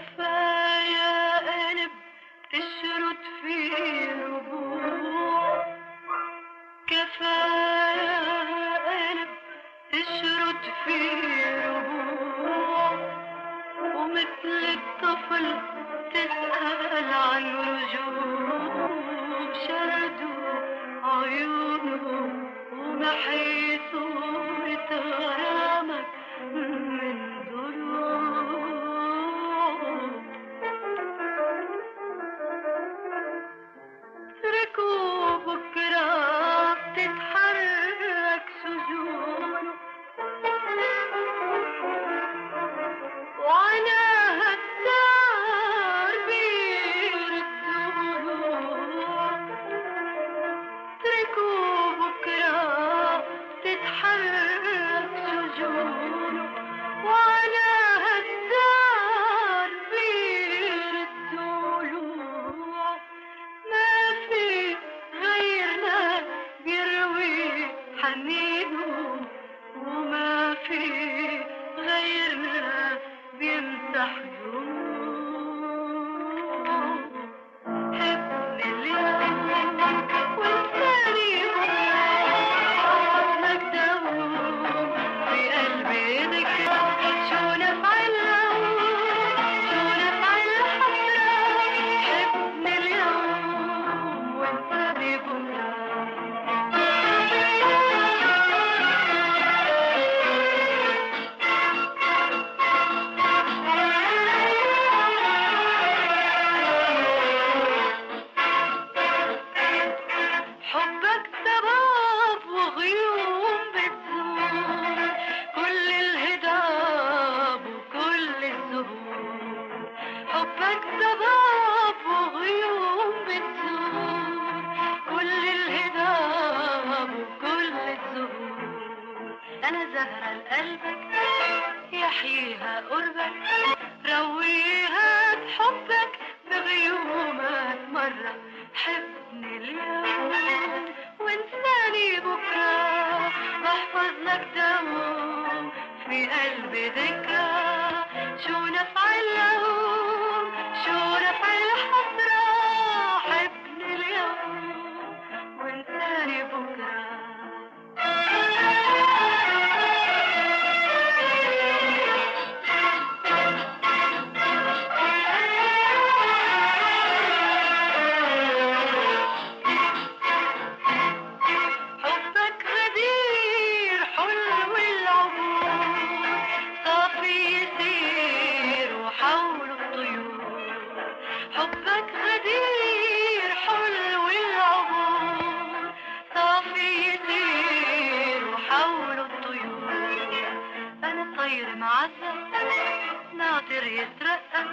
كفاية قلب تشرد فيه ربوع، كفاية قلب تشرد فيه ربوع، ومثل الطفل تسأل عن رجوع شردوا عيونه ومحيته غرامك من ضلوع. اتركوا بكرة تتحرك سجونه، وعلى هالدار بيردوه. اتركوا بكرة تتحرك سجونه، وعلى هالدار بيردوله. ما في غيرنا بيروي حنينه، وما في غيرنا بيمسح دموعه. حبني اليوم وانساني بكرة، دوم في قلبي ذكرى. شو نفعل لو، شو نفعل حسرة. حبني اليوم وانساني بكرة. حبك ضباب وغيوم بتزور كل الهضاب وكل الزهور. حبك ضباب وغيوم بتزور كل الهضاب وكل الزهور. أنا زهرة لقلبك يحييها قربك، رويها بحبك بغيومك مرة. حبني اليوم وانساني بكرة، بحفظ لك دوم في قلبي ذكرى. شو نفعل لهم، شو نفعل حسرة. حبني اليوم وانساني بكرة. حبك غدير حلو العبور، صافي يسير وحول الطيور. حبك غدير حلو العبور، صافي يسير وحول الطيور. أنا طير معسل ناطر يترقى،